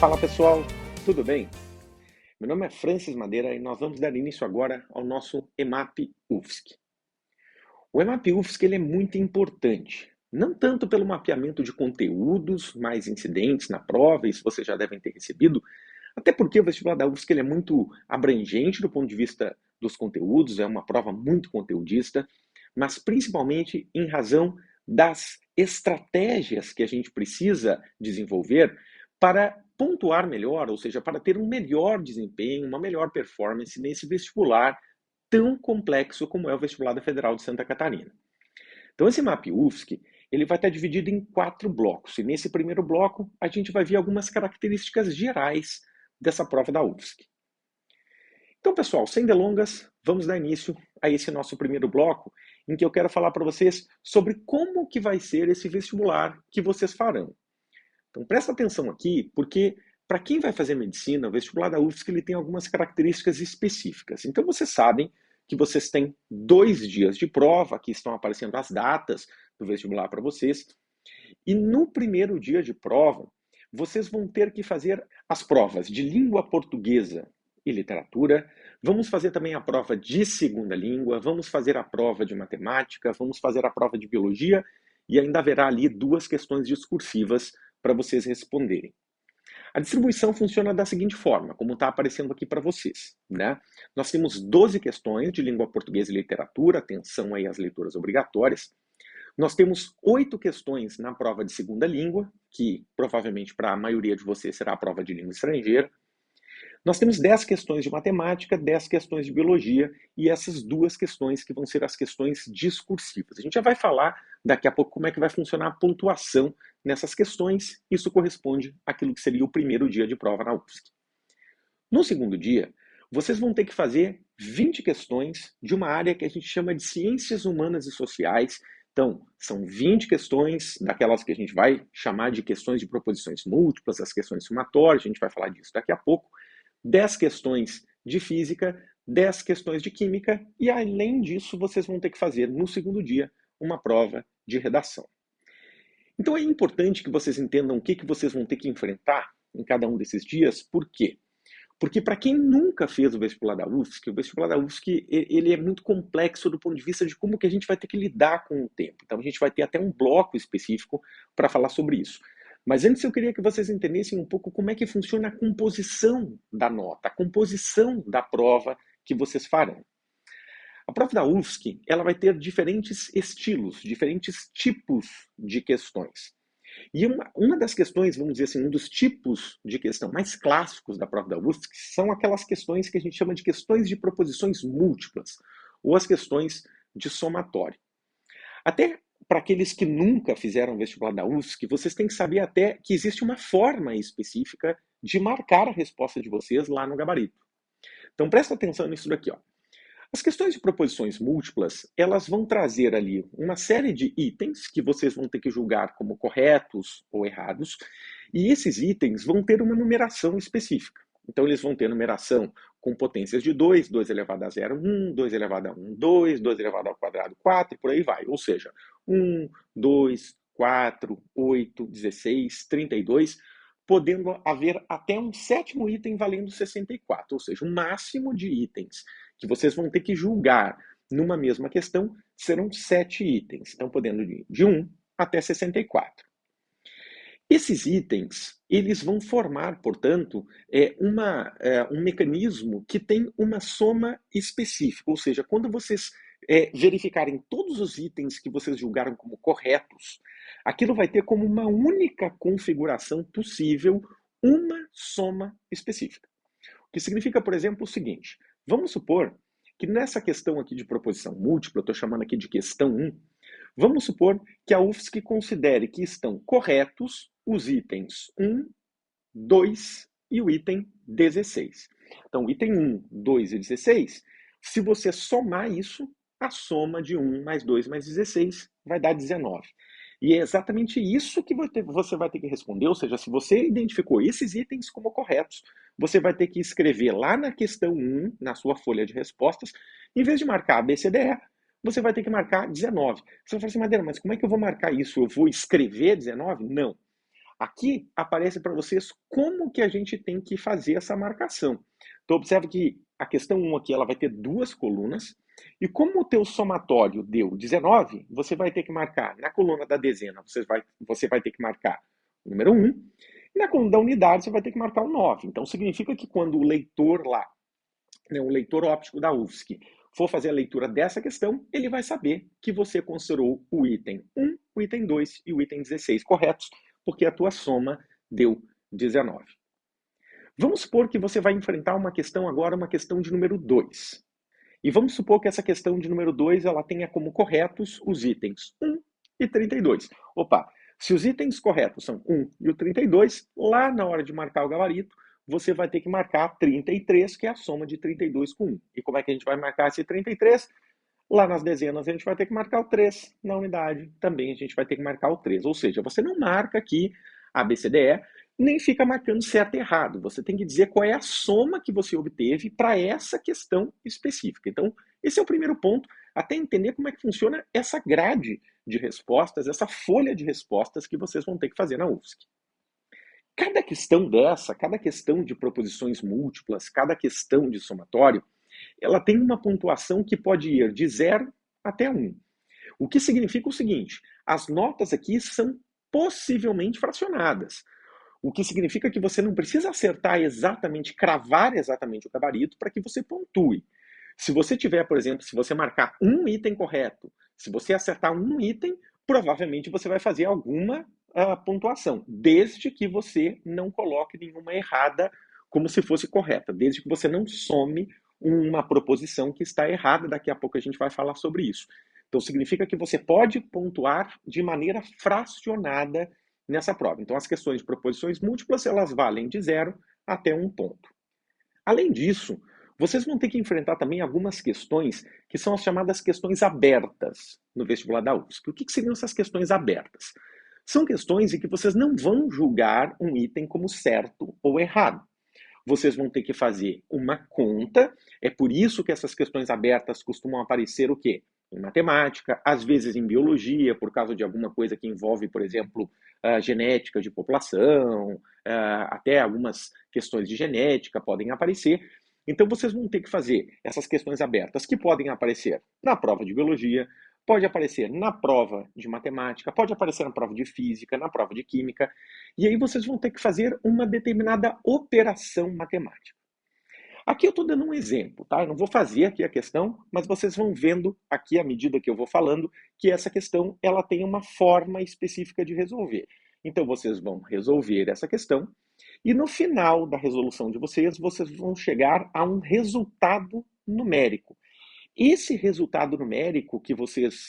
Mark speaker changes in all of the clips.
Speaker 1: Fala pessoal, tudo bem? Meu nome é Francis Madeira e nós vamos dar início agora ao nosso EMAP UFSC. O EMAP UFSC ele é muito importante, não tanto pelo mapeamento de conteúdos mais incidentes na prova, isso vocês já devem ter recebido, até porque o vestibular da UFSC ele é muito abrangente do ponto de vista dos conteúdos, é uma prova muito conteudista, mas principalmente em razão das estratégias que a gente precisa desenvolver para pontuar melhor, ou seja, para ter um melhor desempenho, uma melhor performance nesse vestibular tão complexo como é o vestibular da Federal de Santa Catarina. Então esse MAP UFSC, ele vai estar dividido em 4 blocos, e nesse primeiro bloco a gente vai ver algumas características gerais dessa prova da UFSC. Então, pessoal, sem delongas, vamos dar início a esse nosso primeiro bloco, em que eu quero falar para vocês sobre como que vai ser esse vestibular que vocês farão. Então, presta atenção aqui, porque para quem vai fazer medicina, o vestibular da UFSC ele tem algumas características específicas. Então, vocês sabem que vocês têm 2 dias de prova, aqui estão aparecendo as datas do vestibular para vocês, e no primeiro dia de prova, vocês vão ter que fazer as provas de língua portuguesa e literatura, vamos fazer também a prova de segunda língua, vamos fazer a prova de matemática, vamos fazer a prova de biologia e ainda haverá ali 2 questões discursivas para vocês responderem. A distribuição funciona da seguinte forma, como está aparecendo aqui para vocês, né? Nós temos 12 questões de língua portuguesa e literatura, atenção aí às leituras obrigatórias. Nós temos 8 questões na prova de segunda língua, que provavelmente para a maioria de vocês será a prova de língua estrangeira. Nós temos 10 questões de matemática, 10 questões de biologia e essas 2 questões que vão ser as questões discursivas. A gente já vai falar daqui a pouco como é que vai funcionar a pontuação nessas questões. Isso corresponde àquilo que seria o primeiro dia de prova na UFSC. No segundo dia, vocês vão ter que fazer 20 questões de uma área que a gente chama de ciências humanas e sociais. Então, são 20 questões daquelas que a gente vai chamar de questões de proposições múltiplas, as questões somatórias, a gente vai falar disso daqui a pouco. 10 questões de física, 10 questões de química e, além disso, vocês vão ter que fazer, no segundo dia, uma prova de redação. Então, é importante que vocês entendam o que vocês vão ter que enfrentar em cada um desses dias. Por quê? Porque para quem nunca fez o vestibular da UFSC, o vestibular da UFSC ele é muito complexo do ponto de vista de como que a gente vai ter que lidar com o tempo. Então, a gente vai ter até um bloco específico para falar sobre isso. Mas antes eu queria que vocês entendessem um pouco como é que funciona a composição da nota, a composição da prova que vocês farão. A prova da UFSC ela vai ter diferentes estilos, diferentes tipos de questões. E uma das questões, vamos dizer assim, um dos tipos de questão mais clássicos da prova da UFSC são aquelas questões que a gente chama de questões de proposições múltiplas, ou as questões de somatório. Até para aqueles que nunca fizeram vestibular da UFSC, vocês têm que saber até que existe uma forma específica de marcar a resposta de vocês lá no gabarito. Então presta atenção nisso daqui, ó. As questões de proposições múltiplas, elas vão trazer ali uma série de itens que vocês vão ter que julgar como corretos ou errados, e esses itens vão ter uma numeração específica. Então, eles vão ter numeração com potências de 2, 2 elevado a 0, 1, 2 elevado a 1, 2, 2 elevado ao quadrado, 4, e por aí vai. Ou seja, 1, 2, 4, 8, 16, 32, podendo haver até um 7º item valendo 64, ou seja, o máximo de itens que vocês vão ter que julgar numa mesma questão serão 7 itens, então podendo de 1 até 64. Esses itens, eles vão formar, portanto, um mecanismo que tem uma soma específica, ou seja, quando vocês verificarem todos os itens que vocês julgaram como corretos, aquilo vai ter como uma única configuração possível uma soma específica. O que significa, por exemplo, o seguinte: vamos supor que nessa questão aqui de proposição múltipla, eu estou chamando aqui de questão 1, vamos supor que a UFSC considere que estão corretos os itens 1, 2 e o item 16. Então, item 1, 2 e 16, se você somar isso, a soma de 1 mais 2 mais 16 vai dar 19. E é exatamente isso que você vai ter que responder, ou seja, se você identificou esses itens como corretos, você vai ter que escrever lá na questão 1, na sua folha de respostas, em vez de marcar A, B, C, D, E, você vai ter que marcar 19. Você vai falar assim, Madeira, mas como é que eu vou marcar isso? Eu vou escrever 19? Não. Aqui aparece para vocês como que a gente tem que fazer essa marcação. Então, observe que a questão 1 aqui ela vai ter duas colunas, e como o teu somatório deu 19, você vai ter que marcar na coluna da dezena, você vai ter que marcar o número 1, e na coluna da unidade você vai ter que marcar o 9. Então, significa que quando o leitor lá, né, o leitor óptico da UFSC, for fazer a leitura dessa questão, ele vai saber que você considerou o item 1, o item 2 e o item 16 corretos, porque a tua soma deu 19. Vamos supor que você vai enfrentar uma questão agora, uma questão de número 2. E vamos supor que essa questão de número 2 ela tenha como corretos os itens 1 e 32. Opa, se os itens corretos são 1 e o 32, lá na hora de marcar o gabarito, você vai ter que marcar 33, que é a soma de 32 com 1. E como é que a gente vai marcar esse 33? Lá nas dezenas a gente vai ter que marcar o 3, na unidade também a gente vai ter que marcar o 3. Ou seja, você não marca aqui A, B, C, D, E, nem fica marcando certo e errado. Você tem que dizer qual é a soma que você obteve para essa questão específica. Então, esse é o primeiro ponto, até entender como é que funciona essa grade de respostas, essa folha de respostas que vocês vão ter que fazer na UFSC. Cada questão dessa, cada questão de proposições múltiplas, cada questão de somatório, ela tem uma pontuação que pode ir de 0 até 1. O que significa o seguinte, as notas aqui são possivelmente fracionadas. O que significa que você não precisa acertar exatamente, cravar exatamente o gabarito para que você pontue. Se você tiver, por exemplo, se você marcar um item correto, se você acertar um item, provavelmente você vai fazer alguma pontuação, desde que você não coloque nenhuma errada como se fosse correta, desde que você não some uma proposição que está errada. Daqui a pouco a gente vai falar sobre isso. Então, significa que você pode pontuar de maneira fracionada nessa prova. Então, as questões de proposições múltiplas, elas valem de 0 até 1 ponto. Além disso, vocês vão ter que enfrentar também algumas questões que são as chamadas questões abertas no vestibular da UFSC. O que seriam essas questões abertas? São questões em que vocês não vão julgar um item como certo ou errado. Vocês vão ter que fazer uma conta, é por isso que essas questões abertas costumam aparecer o quê? Em matemática, às vezes em biologia, por causa de alguma coisa que envolve, por exemplo, genética de população, até algumas questões de genética podem aparecer. Então vocês vão ter que fazer essas questões abertas que podem aparecer na prova de biologia, pode aparecer na prova de matemática, pode aparecer na prova de física, na prova de química, e aí vocês vão ter que fazer uma determinada operação matemática. Aqui eu estou dando um exemplo, tá? Eu não vou fazer aqui a questão, mas vocês vão vendo aqui, à medida que eu vou falando, que essa questão ela tem uma forma específica de resolver. Então vocês vão resolver essa questão, e no final da resolução de vocês vão chegar a um resultado numérico. Esse resultado numérico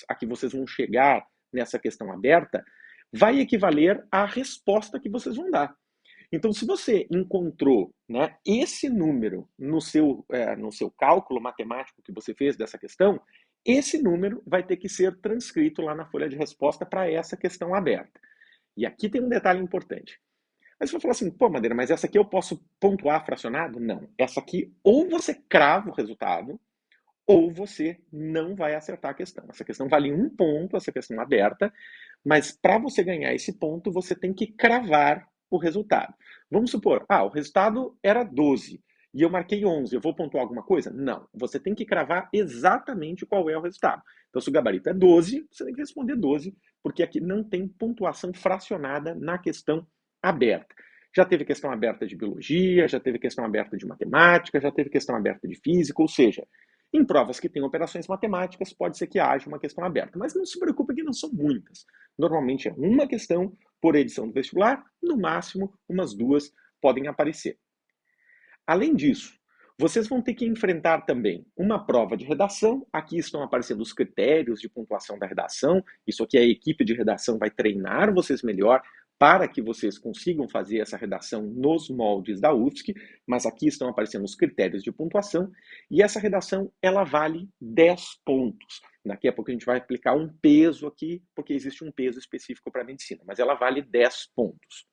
Speaker 1: a que vocês vão chegar nessa questão aberta vai equivaler à resposta que vocês vão dar. Então, se você encontrou, né, esse número no seu cálculo matemático que você fez dessa questão, esse número vai ter que ser transcrito lá na folha de resposta para essa questão aberta. E aqui tem um detalhe importante. Aí você vai falar assim, pô, Madeira, mas essa aqui eu posso pontuar fracionado? Não. Essa aqui, ou você crava o resultado, ou você não vai acertar a questão. Essa questão vale 1 ponto, essa questão aberta, mas para você ganhar esse ponto, você tem que cravar o resultado. Vamos supor, o resultado era 12 e eu marquei 11, eu vou pontuar alguma coisa? Não, você tem que cravar exatamente qual é o resultado. Então, se o gabarito é 12, você tem que responder 12, porque aqui não tem pontuação fracionada na questão aberta. Já teve questão aberta de biologia, já teve questão aberta de matemática, já teve questão aberta de física, ou seja, em provas que têm operações matemáticas, pode ser que haja uma questão aberta, mas não se preocupe que não são muitas. Normalmente é uma questão por edição do vestibular, no máximo umas 2 podem aparecer. Além disso, vocês vão ter que enfrentar também uma prova de redação. Aqui estão aparecendo os critérios de pontuação da redação. Isso aqui a equipe de redação vai treinar vocês melhor para que vocês consigam fazer essa redação nos moldes da UFSC, mas aqui estão aparecendo os critérios de pontuação, e essa redação, ela vale 10 pontos. Daqui a pouco a gente vai aplicar um peso aqui, porque existe um peso específico para a medicina, mas ela vale 10 pontos.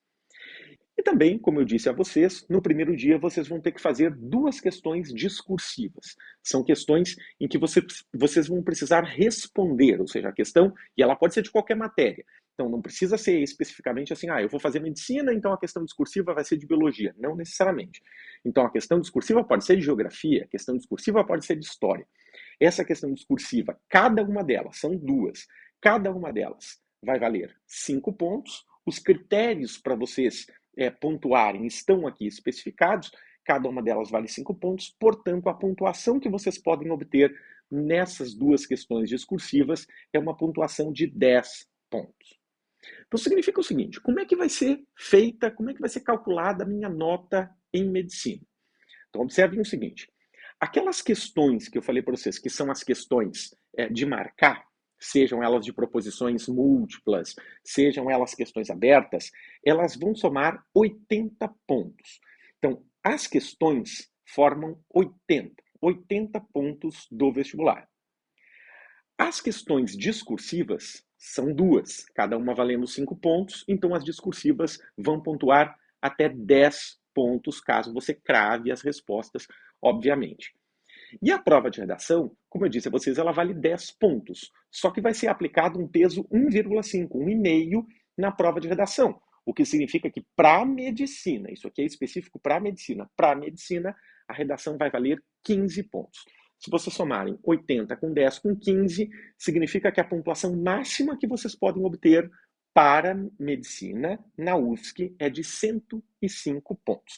Speaker 1: E também, como eu disse a vocês, no primeiro dia vocês vão ter que fazer 2 questões discursivas. São questões em que vocês vão precisar responder, ou seja, a questão, e ela pode ser de qualquer matéria. Então, não precisa ser especificamente assim, eu vou fazer medicina, então a questão discursiva vai ser de biologia. Não necessariamente. Então, a questão discursiva pode ser de geografia, a questão discursiva pode ser de história. Essa questão discursiva, cada uma delas, são duas, cada uma delas vai valer 5 pontos. Os critérios para vocês pontuarem estão aqui especificados, cada uma delas vale 5 pontos, portanto, a pontuação que vocês podem obter nessas duas questões discursivas é uma pontuação de 10 pontos. Então, significa o seguinte, como é que vai ser feita, como é que vai ser calculada a minha nota em medicina? Então, observem o seguinte, aquelas questões que eu falei para vocês, que são as questões de marcar, sejam elas de proposições múltiplas, sejam elas questões abertas, elas vão somar 80 pontos. Então, as questões formam 80 pontos do vestibular. As questões discursivas são duas, cada uma valendo 5 pontos, então as discursivas vão pontuar até 10 pontos, caso você crave as respostas, obviamente. E a prova de redação, como eu disse a vocês, ela vale 10 pontos, só que vai ser aplicado um peso 1,5, 1,5 na prova de redação, o que significa que para medicina, isso aqui é específico para medicina a redação vai valer 15 pontos. Se vocês somarem 80 com 10 com 15, significa que a pontuação máxima que vocês podem obter para medicina na UFSC é de 105 pontos.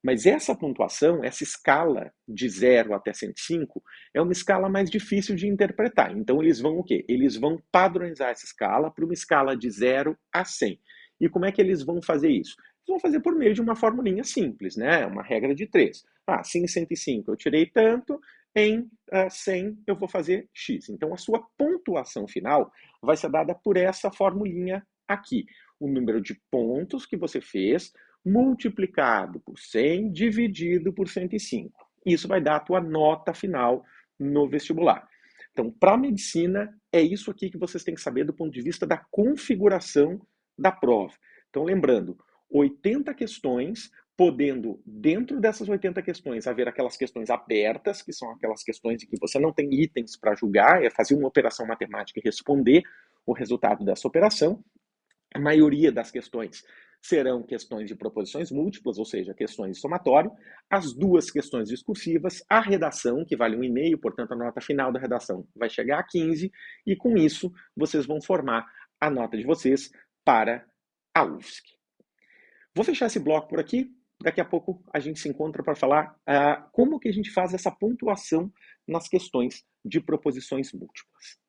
Speaker 1: Mas essa pontuação, essa escala de 0 até 105, é uma escala mais difícil de interpretar. Então, eles vão o quê? Eles vão padronizar essa escala para uma escala de 0 a 100. E como é que eles vão fazer isso? Eles vão fazer por meio de uma formulinha simples, né? Uma regra de 3. Se em 105 eu tirei tanto, em 100 eu vou fazer X. Então, a sua pontuação final vai ser dada por essa formulinha aqui. O número de pontos que você fez multiplicado por 100 dividido por 105. Isso vai dar a tua nota final no vestibular. Então, para medicina, é isso aqui que vocês têm que saber do ponto de vista da configuração da prova. Então, lembrando, 80 questões, podendo, dentro dessas 80 questões, haver aquelas questões abertas, que são aquelas questões em que você não tem itens para julgar, é fazer uma operação matemática e responder o resultado dessa operação. A maioria das questões serão questões de proposições múltiplas, ou seja, questões de somatório, as duas questões discursivas, a redação, que vale 1,5, portanto a nota final da redação vai chegar a 15, e com isso vocês vão formar a nota de vocês para a UFSC. Vou fechar esse bloco por aqui, daqui a pouco a gente se encontra para falar como que a gente faz essa pontuação nas questões de proposições múltiplas.